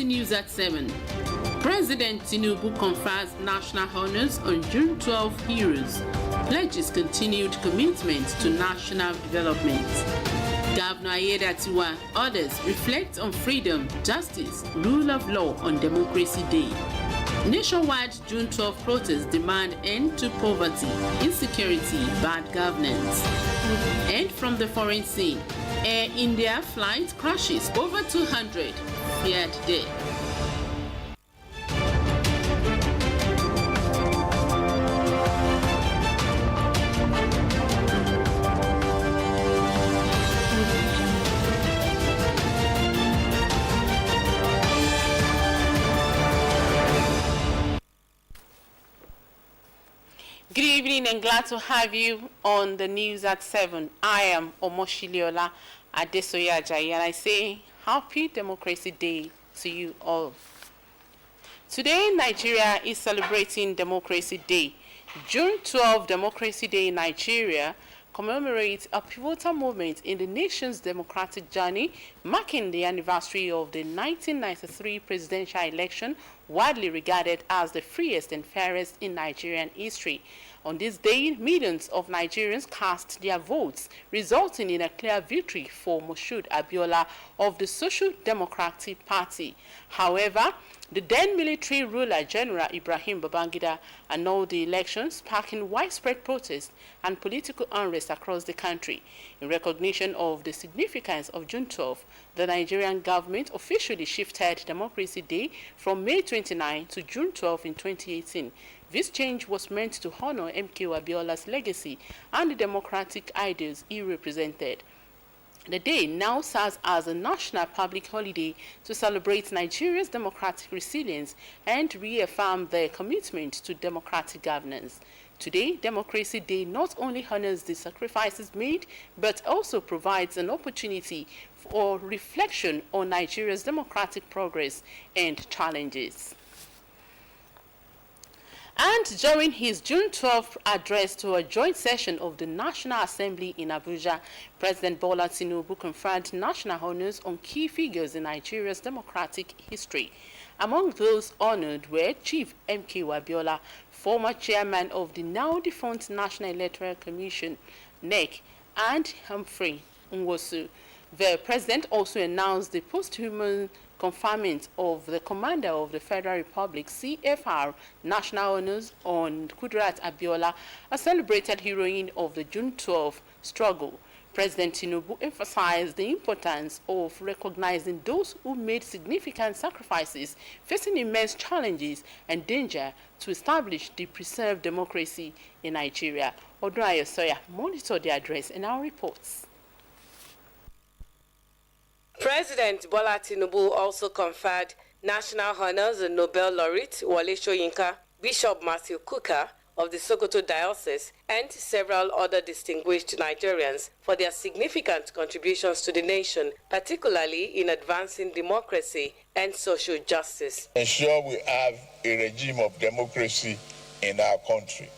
News at 7. President Tinubu confers national honors on June 12 heroes. Pledges continued commitment to national development. Governor Ayedatiwa, others reflect on freedom, justice, rule of law on Democracy Day. Nationwide June 12 protests demand end to poverty, insecurity, bad governance. And from the foreign scene, Air India flight crashes, over 200 feared death. Good evening and glad to have you on the news at 7. I am Omoshiliola Adesoye Ajayi and I say Happy Democracy Day to you all. Today, Nigeria is celebrating Democracy Day. June 12, Democracy Day in Nigeria commemorates a pivotal moment in the nation's democratic journey, marking the anniversary of the 1993 presidential election, widely regarded as the freest and fairest in Nigerian history. On this day, millions of Nigerians cast their votes, resulting in a clear victory for Moshood Abiola of the Social Democratic Party. However, the then military ruler General Ibrahim Babangida annulled the elections, sparking widespread protests and political unrest across the country. In recognition of the significance of June 12, the Nigerian government officially shifted Democracy Day from May 29 to June 12 in 2018. This change was meant to honor MK Abiola's legacy and the democratic ideals he represented. The day now serves as a national public holiday to celebrate Nigeria's democratic resilience and reaffirm their commitment to democratic governance. Today, Democracy Day not only honors the sacrifices made, but also provides an opportunity for reflection on Nigeria's democratic progress and challenges. And during his June 12th address to a joint session of the National Assembly in Abuja, President Bola Tinubu conferred national honors on key figures in Nigeria's democratic history. Among those honored were Chief MK Abiola, former chairman of the now-defunct National Electoral Commission, NEC, and Humphrey Nwosu. The president also announced the posthumous conferment of the Commander of the Federal Republic, CFR, national honors on Kudirat Abiola, a celebrated heroine of the June 12 struggle. President Tinubu emphasized the importance of recognizing those who made significant sacrifices, facing immense challenges and danger to establish the preserved democracy in Nigeria. Odunayo Soya monitored the address in our reports. President Bola Tinubu also conferred national honors on Nobel laureate Wole Soyinka, Bishop Matthew Kuka of the Sokoto Diocese, and several other distinguished Nigerians for their significant contributions to the nation, particularly in advancing democracy and social justice. Ensure we have a regime of democracy in our country.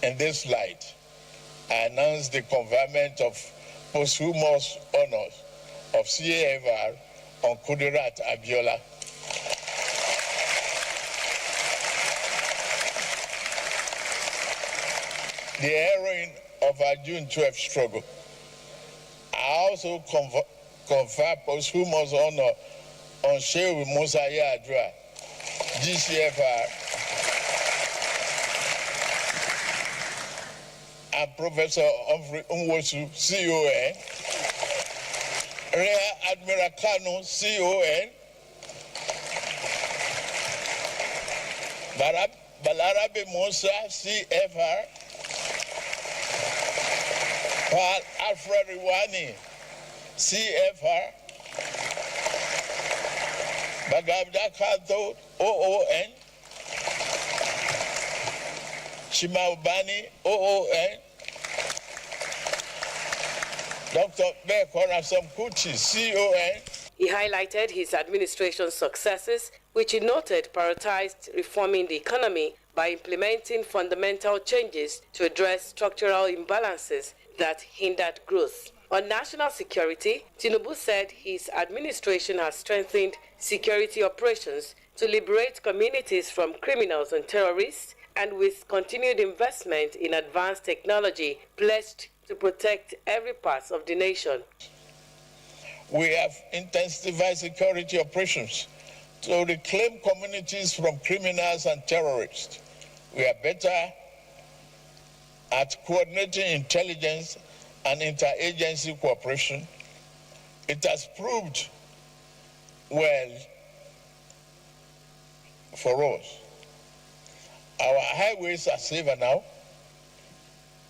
In this light, I announce the conferment of posthumous honors of CFR on Kudirat Abiola. The heroine of our June 12 struggle. I also confer posthumous honor on Shehu Musa Yar'Adua, GCFR, and Professor Humphrey Nwosu, CON, Rear Admiral Kanu, CON, Balarabe Musa, CFR, Paul Alfred Riwani, CFR, Bagabda Kato, OON, Chimaubani, OON, Dr. Bekora Samkuchi, CON. He highlighted his administration's successes, which he noted prioritized reforming the economy by implementing fundamental changes to address structural imbalances that hindered growth. On national security, Tinubu said his administration has strengthened security operations to liberate communities from criminals and terrorists, and with continued investment in advanced technology pledged to protect every part of the nation. We have intensified security operations to reclaim communities from criminals and terrorists. We are better at coordinating intelligence and interagency cooperation. It has proved well for us. Our highways are safer now,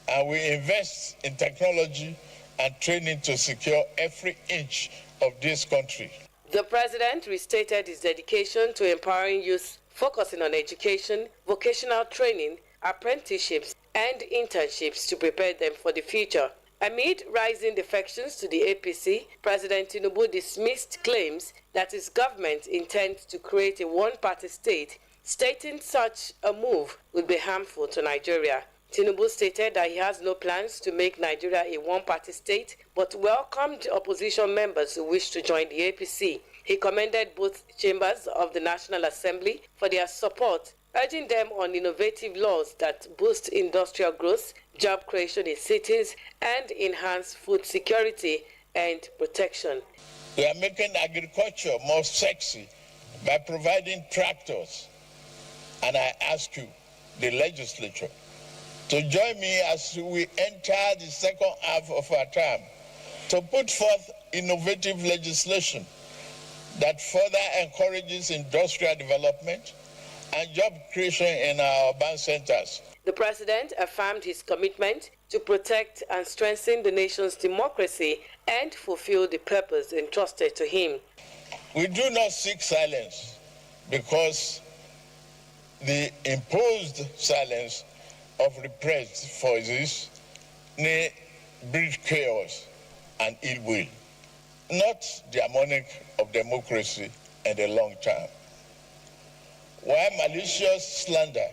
and we invest in technology and training to secure every inch of this country. The president restated his dedication to empowering youth, focusing on education, vocational training, apprenticeships, and internships to prepare them for the future. Amid rising defections to the APC, President Tinubu dismissed claims that his government intends to create a one-party state, stating such a move would be harmful to Nigeria. Tinubu stated that he has no plans to make Nigeria a one-party state, but welcomed opposition members who wish to join the APC. He commended both chambers of the National Assembly for their support, urging them on innovative laws that boost industrial growth, job creation in cities, and enhance food security and protection. We are making agriculture more sexy by providing tractors. And I ask you, the legislature, to join me as we enter the second half of our term to put forth innovative legislation that further encourages industrial development and job creation in our urban centers. The president affirmed his commitment to protect and strengthen the nation's democracy and fulfill the purpose entrusted to him. We do not seek silence because the imposed silence of repressed voices may breed chaos and ill will, not the harmonic of democracy in the long term. While malicious slander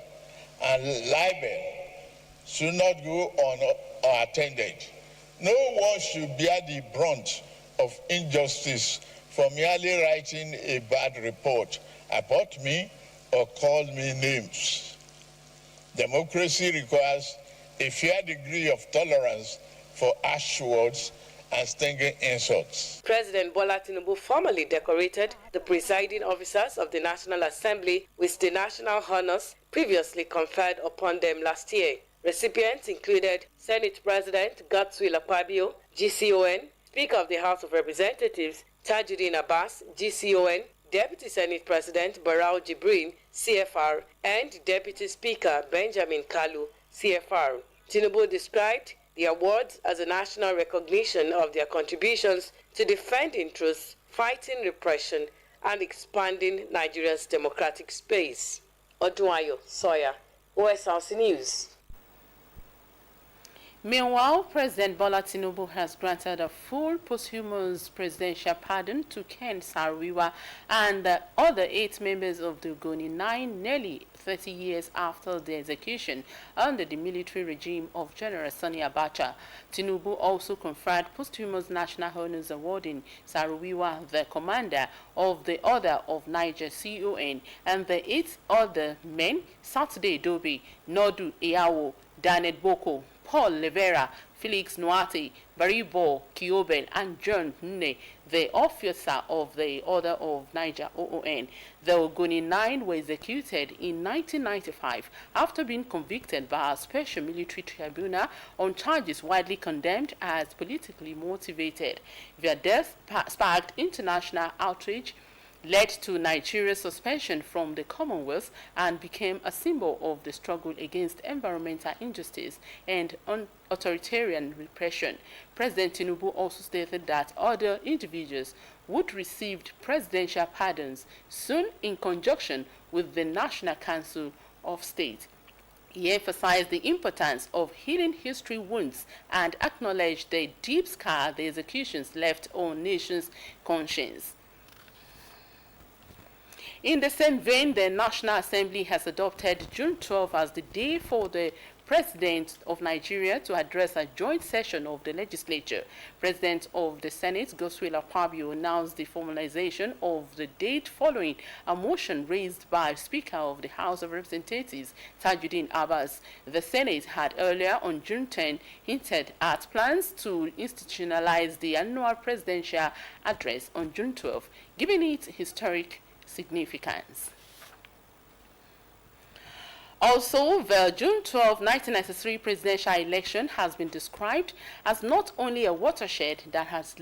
and libel should not go unattended, no one should bear the brunt of injustice for merely writing a bad report about me or called me names. Democracy requires a fair degree of tolerance for harsh words and stinging insults. President Bola Tinubu formally decorated the presiding officers of the National Assembly with the national honors previously conferred upon them last year. Recipients included Senate President Godswill Akpabio, GCON, Speaker of the House of Representatives Tajuddin Abbas, GCON, Deputy Senate President Barau Jibrin, CFR, and Deputy Speaker Benjamin Kalu, CFR. Tinubu described the awards as a national recognition of their contributions to defending truth, fighting repression, and expanding Nigeria's democratic space. Odunayo Sawyer, OSRC News. Meanwhile, President Bola Tinubu has granted a full posthumous presidential pardon to Ken Saro-Wiwa and the other 8 members of the Ogoni 9 nearly 30 years after the execution under the military regime of General Sani Abacha. Tinubu also conferred posthumous national honors awarding Saro-Wiwa, the commander of the Order of Niger CON, and the 8 other men, Saturday Dobe, Nodu Eyawo, Danet Boko, Paul Levera, Felix Nuati, Baribo Kiobel, and John Nne, the officer of the Order of Niger OON. The Ogoni 9 were executed in 1995 after being convicted by a special military tribunal on charges widely condemned as politically motivated. Their death sparked international outrage, led to Nigeria's suspension from the Commonwealth, and became a symbol of the struggle against environmental injustice and authoritarian repression. President Tinubu also stated that other individuals would receive presidential pardons soon in conjunction with the National Council of State. He emphasized the importance of healing history wounds and acknowledged the deep scar the executions left on nation's conscience. In the same vein, the National Assembly has adopted June 12 as the day for the President of Nigeria to address a joint session of the legislature. President of the Senate, Godswill Akpabio, announced the formalization of the date following a motion raised by Speaker of the House of Representatives, Tajuddin Abbas. The Senate had earlier on June 10 hinted at plans to institutionalize the annual presidential address on June 12, giving it historic significance. Also, the June 12, 1993 presidential election has been described as not only a watershed that has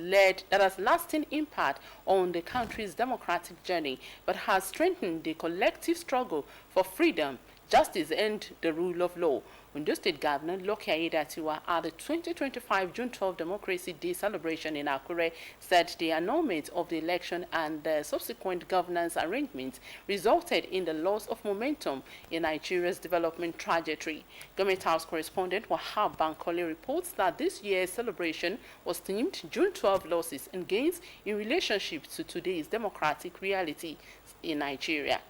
lasting impact on the country's democratic journey, but has strengthened the collective struggle for freedom, justice, and the rule of law. Ondo State Governor Lucky Aiyedatiwa at the 2025 June 12 Democracy Day celebration in Akure said the annulment of the election and the subsequent governance arrangements resulted in the loss of momentum in Nigeria's development trajectory. Government House correspondent Wahab Bankole reports that this year's celebration was themed June 12 losses and gains in relationship to today's democratic reality in Nigeria.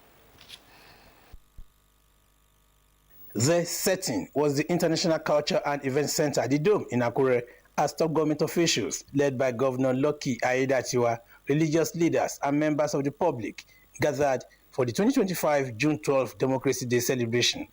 The setting was the International Culture and Event Center, the Dome, in Akure, as top government officials, led by Governor Lucky Aiyedatiwa, religious leaders, and members of the public, gathered for the 2025 June 12 Democracy Day celebration.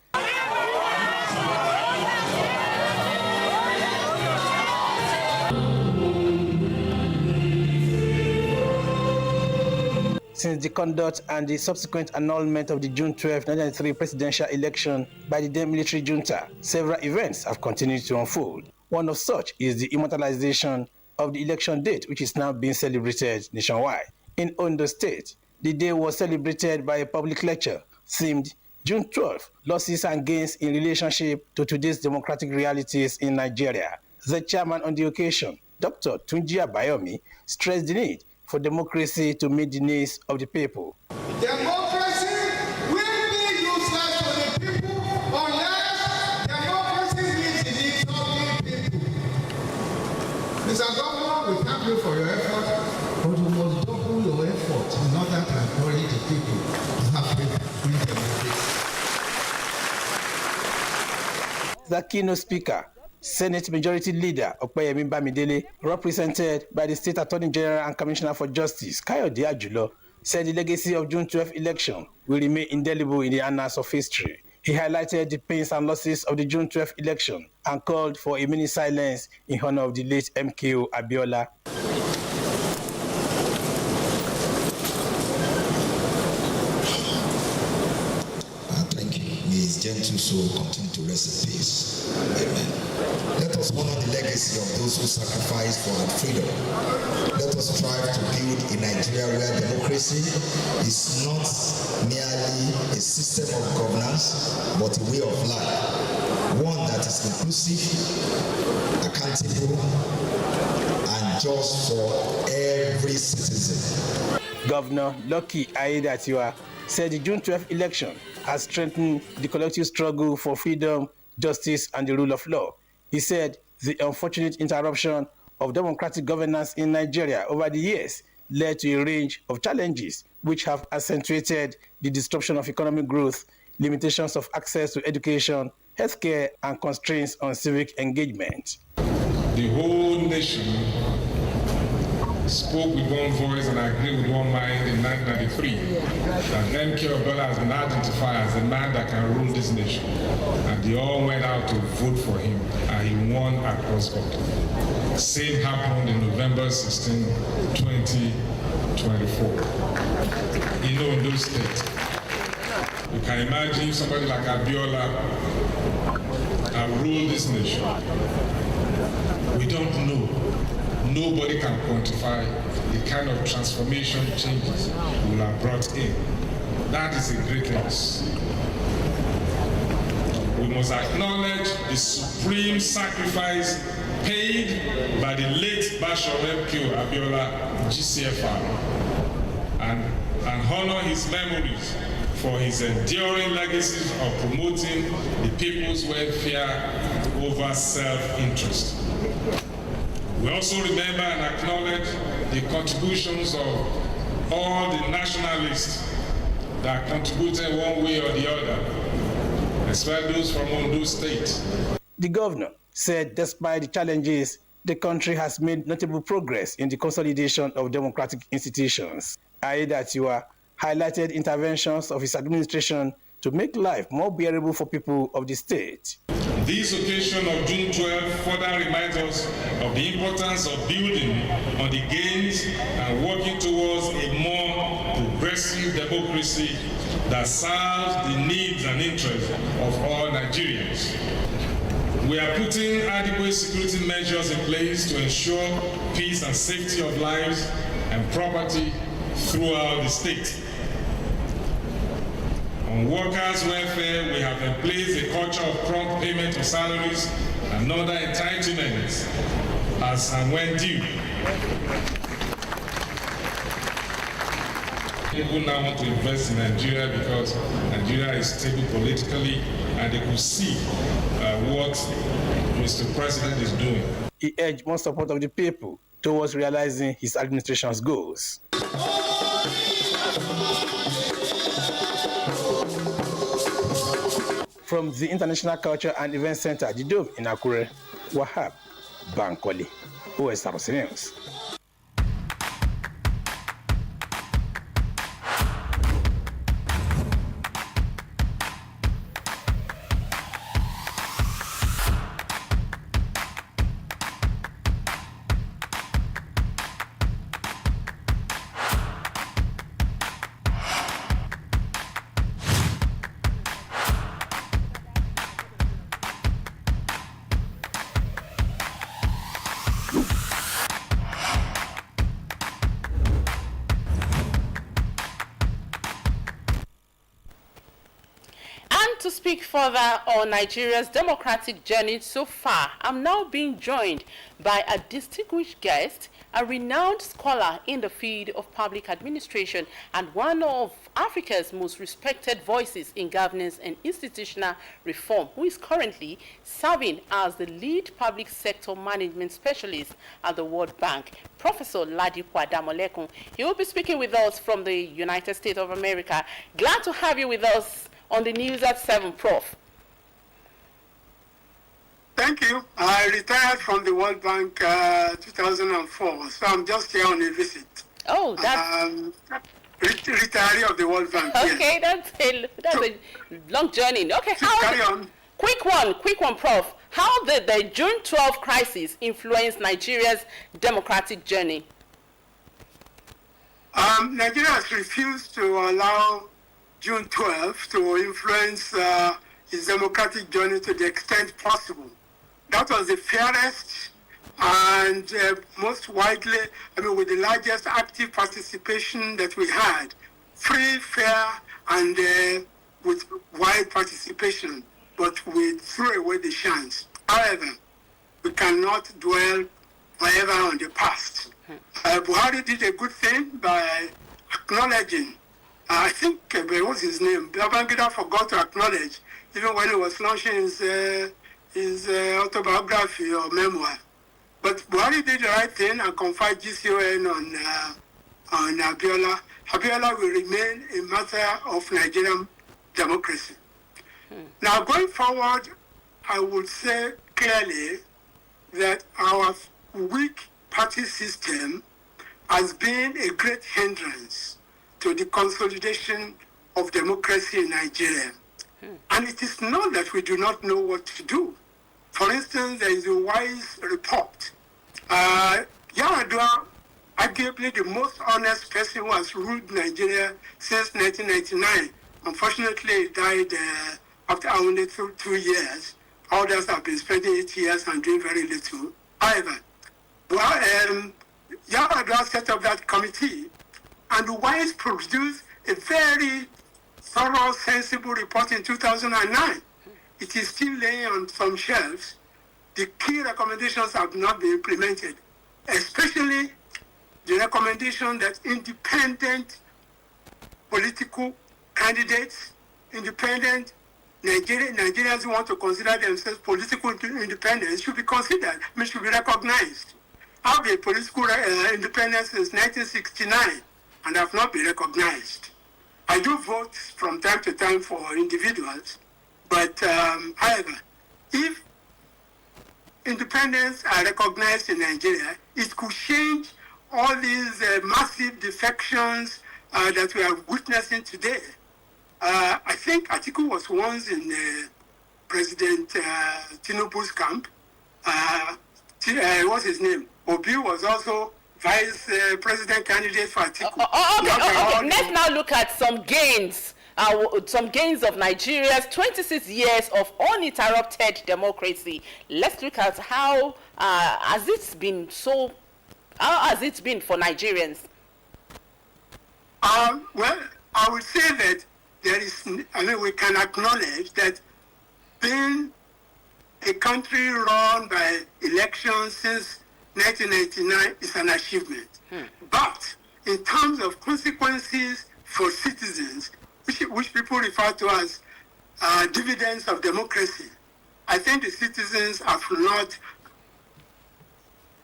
Since the conduct and the subsequent annulment of the June 12, 1993 presidential election by the then military junta, several events have continued to unfold. One of such is the immortalization of the election date, which is now being celebrated nationwide. In Ondo State, the day was celebrated by a public lecture themed June 12, Losses and Gains in Relationship to Today's Democratic Realities in Nigeria. The chairman on the occasion, Dr. Tunji Abayomi, stressed the need for democracy to meet the needs of the people. Democracy will be useless to the people unless democracy meets the needs of the people. Mr. Governor, we thank you for your effort, but you must double your effort in order to encourage the people to have free democracy. The keynote speaker, Senate Majority Leader Opeyemi Bamidele, represented by the State Attorney General and Commissioner for Justice, Kayode Ajulo, said the legacy of June 12 election will remain indelible in the annals of history. He highlighted the pains and losses of the June 12 election and called for a minute silence in honor of the late MKO Abiola. Thank you. May his gentle soul continue to rest in peace. Amen. Let us honor the legacy of those who sacrificed for our freedom. Let us strive to build a Nigeria where democracy is not merely a system of governance, but a way of life. One that is inclusive, accountable, and just for every citizen. Governor Lucky Aiyedatiwa said the June 12 election has strengthened the collective struggle for freedom, justice, and the rule of law. He said the unfortunate interruption of democratic governance in Nigeria over the years led to a range of challenges which have accentuated the disruption of economic growth, limitations of access to education, healthcare, and constraints on civic engagement. The whole nation spoke with one voice and agreed with one mind in 1993 that MKO Abiola has been identified as the man that can rule this nation. And they all went out to vote for him, and he won across board. Same happened in November 16, 2024. In Ondo State. You can imagine somebody like Abiola rule this nation. We don't know. Nobody can quantify the kind of transformation changes we will have brought in. That is a great loss. We must acknowledge the supreme sacrifice paid by the late Bashir MKO Abiola, GCFR, and honor his memories for his enduring legacies of promoting the people's welfare over self-interest. We also remember and acknowledge the contributions of all the nationalists that contributed one way or the other, especially those from Ondo State. The governor said despite the challenges, the country has made notable progress in the consolidation of democratic institutions. Aiyedatiwa highlighted interventions of his administration to make life more bearable for people of the state. This occasion of June 12 further reminds us of the importance of building on the gains and working towards a more progressive democracy that serves the needs and interests of all Nigerians. We are putting adequate security measures in place to ensure peace and safety of lives and property throughout the state. On workers' welfare, we have in place a culture of prompt payment of salaries and other entitlements as and when due. People now want to invest in Nigeria because Nigeria is stable politically and they could see what Mr. President is doing. He urged more support of the people towards realizing his administration's goals. From the International Culture and Event Center, the Dove in Akure, Wahab Bankole, Osrc News. To speak further on Nigeria's democratic journey so far, I'm now being joined by a distinguished guest, a renowned scholar in the field of public administration and one of Africa's most respected voices in governance and institutional reform, who is currently serving as the lead public sector management specialist at the World Bank, Professor Ladipo Adamolekun. He will be speaking with us from the United States of America. Glad to have you with us on the News at 7, Prof. Thank you. I retired from the World Bank 2004, so I'm just here on a visit. Oh, that's... retiree of the World Bank. Okay, yes. that's a long journey. Okay, carry on. Quick one, Prof. How did the June 12 crisis influence Nigeria's democratic journey? Nigeria has refused to allow June 12 to influence its democratic journey to the extent possible. That was the fairest and most widely, with the largest active participation that we had. Free, fair, and with wide participation, but we threw away the chance. However, we cannot dwell forever on the past. Buhari did a good thing by acknowledging, I think, what's his name? Babangida forgot to acknowledge, even when he was launching his autobiography or memoir. But Buhari did the right thing and conferred GCON on Abiola. Abiola will remain a matter of Nigerian democracy. Now, going forward, I would say clearly that our weak party system has been a great hindrance to the consolidation of democracy in Nigeria. And it is not that we do not know what to do. For instance, there is a wise report. Yar'Adua, arguably the most honest person who has ruled Nigeria since 1999. Unfortunately, he died after only 2 years. Others have been spending 8 years and doing very little. However, Yar'Adua set up that committee, and Wise produced a very thorough, sensible report in 2009. It is still laying on some shelves. The key recommendations have not been implemented, especially the recommendation that independent political candidates, independent Nigerians who want to consider themselves political independence should be considered, should be recognized. I've been political independence since 1969 and have not been recognized. I do vote from time to time for individuals, But however, if independence are recognized in Nigeria, it could change all these massive defections that we are witnessing today. I think Atiku was once in President Tinubu's camp. What's his name? Obi was also vice president candidate for Atiku. Okay. Let's now look at some gains. Some gains of Nigeria's 26 years of uninterrupted democracy. Let's look at how has it been for Nigerians? Well, I would say that we can acknowledge that being a country run by elections since 1999 is an achievement. But in terms of consequences for citizens, which people refer to as dividends of democracy, I think the citizens have not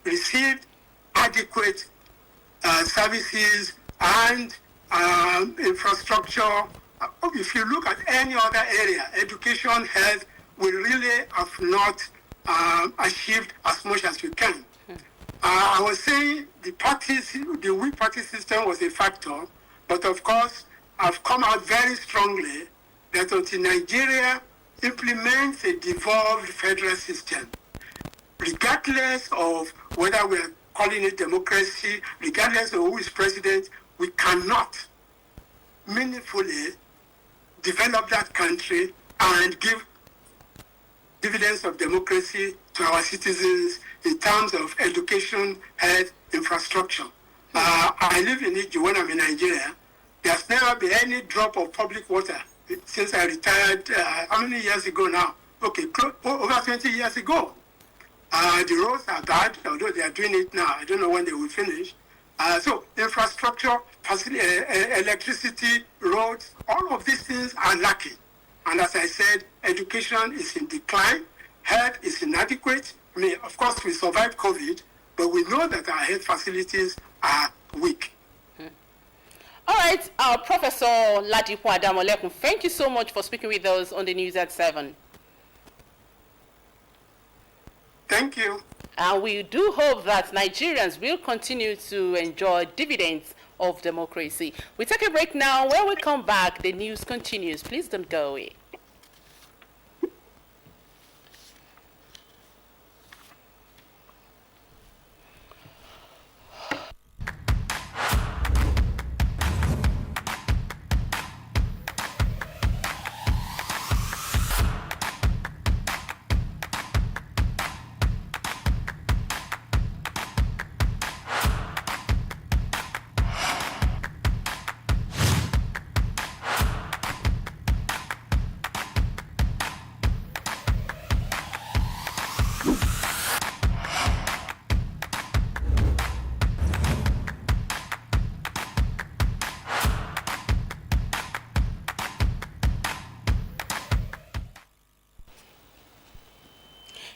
received adequate services and infrastructure. If you look at any other area, education, health, we really have not achieved as much as we can. I was saying the weak party system was a factor, but of course, I've come out very strongly that until Nigeria implements a devolved federal system, regardless of whether we are calling it democracy, regardless of who is president, we cannot meaningfully develop that country and give dividends of democracy to our citizens in terms of education, health, infrastructure. I live in Iju when I'm in Nigeria. There's never been any drop of public water since I retired, how many years ago now? Okay, over 20 years ago. The roads are bad, although they are doing it now. I don't know when they will finish. So infrastructure, electricity, roads, all of these things are lacking. And as I said, education is in decline, health is inadequate. I mean, of course, we survived COVID, but we know that our health facilities are weak. All right, Professor Ladipo Adamolekun, thank you so much for speaking with us on the News at 7. Thank you. And we do hope that Nigerians will continue to enjoy dividends of democracy. We take a break now. When we come back, the news continues. Please don't go away.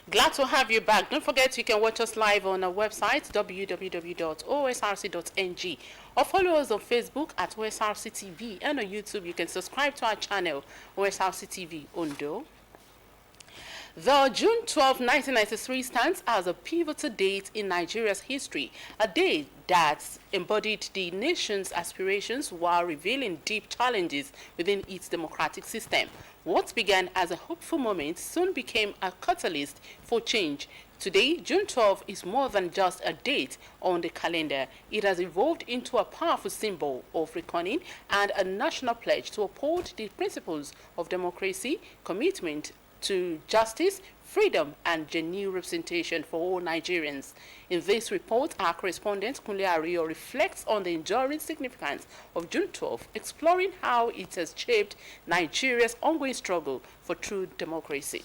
Glad to have you back. Don't forget you can watch us live on our website www.osrc.ng or follow us on Facebook at OSRC TV, and on YouTube you can subscribe to our channel OSRC TV Ondo. The June 12, 1993 stands as a pivotal date in Nigeria's history, a day that embodied the nation's aspirations while revealing deep challenges within its democratic system. What began as a hopeful moment soon became a catalyst for change. Today, June 12 is more than just a date on the calendar. It has evolved into a powerful symbol of reckoning and a national pledge to uphold the principles of democracy, commitment to justice, freedom, and genuine representation for all Nigerians. In this report, our correspondent Kunle Ario reflects on the enduring significance of June 12, exploring how it has shaped Nigeria's ongoing struggle for true democracy.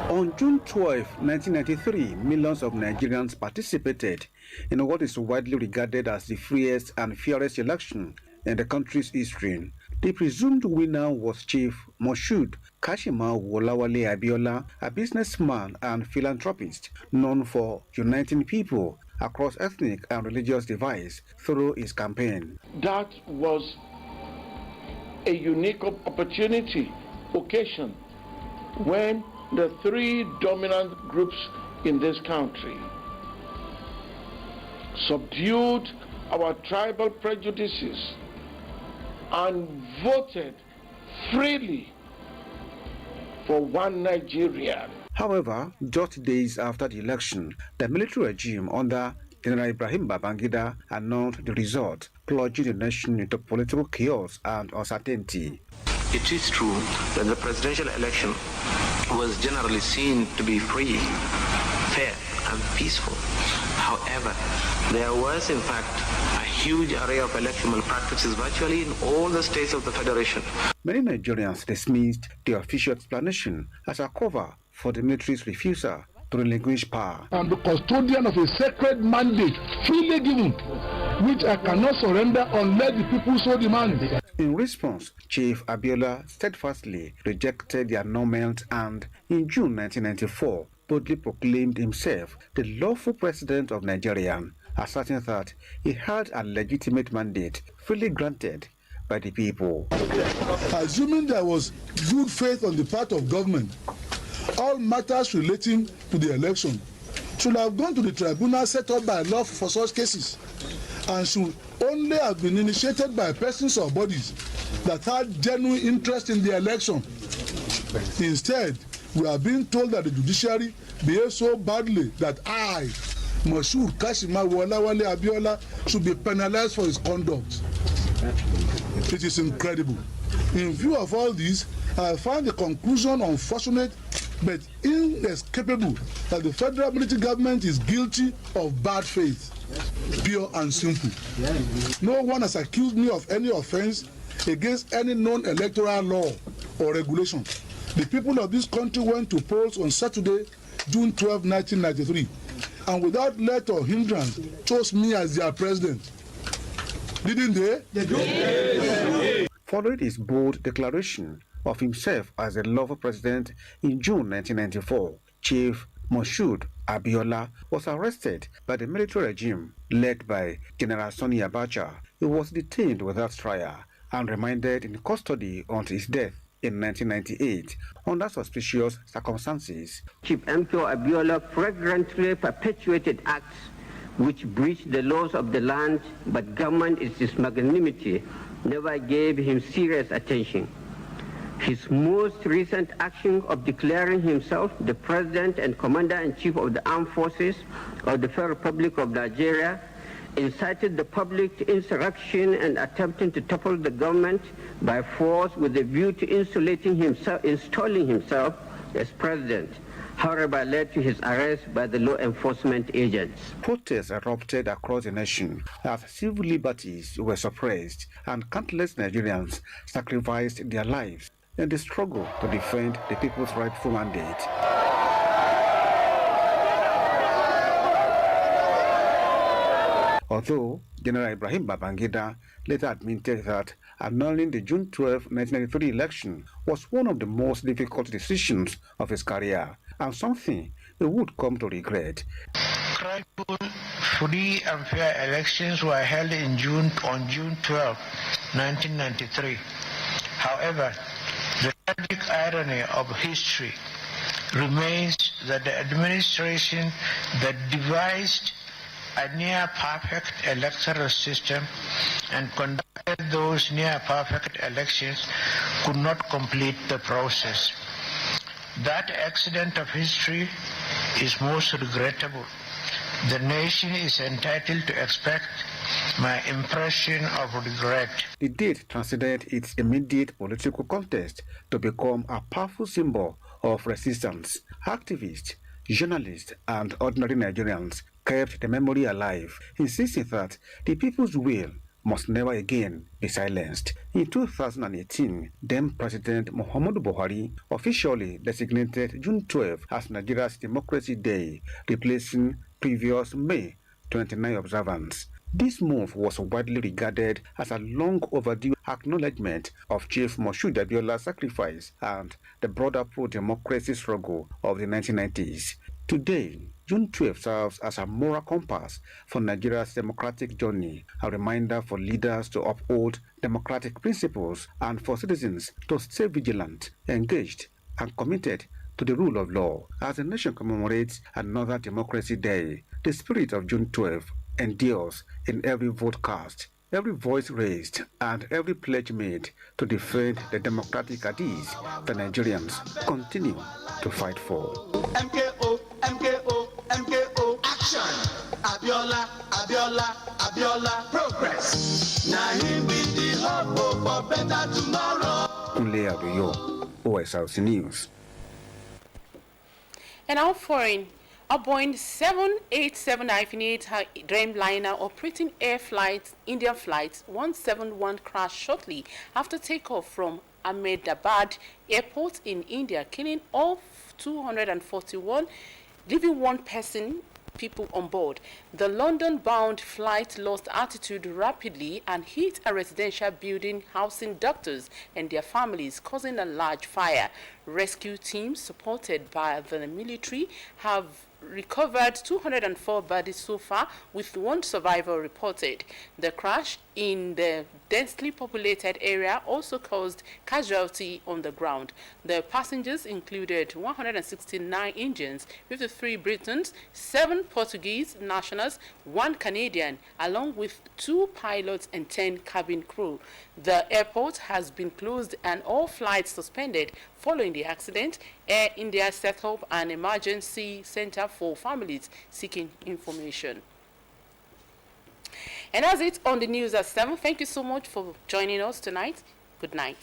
On June 12, 1993, millions of Nigerians participated in what is widely regarded as the freest and fairest election in the country's history. The presumed winner was Chief Moshood Kashima Wolawale Abiola, a businessman and philanthropist known for uniting people across ethnic and religious divides through his campaign. That was a unique occasion when the three dominant groups in this country subdued our tribal prejudices and voted freely for one Nigeria. However, just days after the election, the military regime under General Ibrahim Babangida announced the result, plunging the nation into political chaos and uncertainty. It is true that the presidential election was generally seen to be free, fair, and peaceful. However, there was in fact a huge array of electoral practices virtually in all the states of the Federation. Many Nigerians dismissed the official explanation as a cover for the military's refusal to relinquish power. I'm the custodian of a sacred mandate freely given, which I cannot surrender unless the people so demand. In response, Chief Abiola steadfastly rejected the annulment and, in June 1994, boldly proclaimed himself the lawful president of Nigeria, asserting that he had a legitimate mandate freely granted by the people. Assuming there was good faith on the part of government, all matters relating to the election should have gone to the tribunal set up by law for such cases and should only have been initiated by persons or bodies that had genuine interest in the election. Instead, we are being told that the judiciary behaved so badly that I, Moshood Kashimawo Olawale Abiola, should be penalized for his conduct. It is incredible. In view of all this, I find the conclusion unfortunate but inescapable that the federal military government is guilty of bad faith, pure and simple. No one has accused me of any offense against any known electoral law or regulation. The people of this country went to polls on Saturday, June 12, 1993, and without let or hindrance chose me as their president. Didn't they? They did. Following his bold declaration of himself as a lawful president in June 1994, Chief Moshood Abiola was arrested by the military regime led by General Sani Abacha. He was detained without trial and remanded in custody until his death in 1998 under suspicious circumstances. Chief MKO Abiola flagrantly perpetuated acts which breached the laws of the land, but government in its magnanimity never gave him serious attention. His most recent action of declaring himself the President and Commander-in-Chief of the Armed Forces of the Federal Republic of Nigeria incited the public to insurrection and attempting to topple the government by force with a view to installing himself as president, however led to his arrest by the law enforcement agents. Protests erupted across the nation as civil liberties were suppressed and countless Nigerians sacrificed their lives in the struggle to defend the people's rightful mandate. Although General Ibrahim Babangida later admitted that annulling the June 12, 1993 election was one of the most difficult decisions of his career and something he would come to regret. Credible, free and fair elections were held on June 12, 1993. However, the tragic irony of history remains that the administration that devised a near-perfect electoral system and conducted those near-perfect elections could not complete the process. That accident of history is most regrettable. The nation is entitled to expect my impression of regret. The date transcended its immediate political context to become a powerful symbol of resistance. Activists, journalists, and ordinary Nigerians kept the memory alive, insisting that the people's will must never again be silenced. In 2018, then President Muhammadu Buhari officially designated June 12 as Nigeria's Democracy Day, replacing previous May 29 observance. This move was widely regarded as a long overdue acknowledgement of Chief Moshood Abiola's sacrifice and the broader pro-democracy struggle of the 1990s. Today, June 12 serves as a moral compass for Nigeria's democratic journey, a reminder for leaders to uphold democratic principles and for citizens to stay vigilant, engaged, and committed to the rule of law. As the nation commemorates another Democracy Day, the spirit of June 12 endures in every vote cast, every voice raised, and every pledge made to defend the democratic ideals the Nigerians continue to fight for. MKO, MKO, MKO, action! Abiola, Abiola, Abiola, progress! Now him be the hope for better tomorrow. Kunle Adeyo, Osrc News. And now foreign, a Boeing 787-8 Dreamliner operating Indian flight 171 crashed shortly after takeoff from Ahmedabad Airport in India, killing all 241, leaving one people on board. The London-bound flight lost altitude rapidly and hit a residential building housing doctors and their families, causing a large fire. Rescue teams supported by the military have recovered 204 bodies so far, with one survivor reported. The crash in the densely populated area also caused casualty on the ground. The passengers included 169 Indians, 53 Britons, 7 Portuguese nationals, 1 Canadian, along with 2 pilots and 10 cabin crew. The airport has been closed and all flights suspended following the accident. Air India set up an emergency center for families seeking information. And that's it on the news at 7. Thank you so much for joining us tonight. Good night.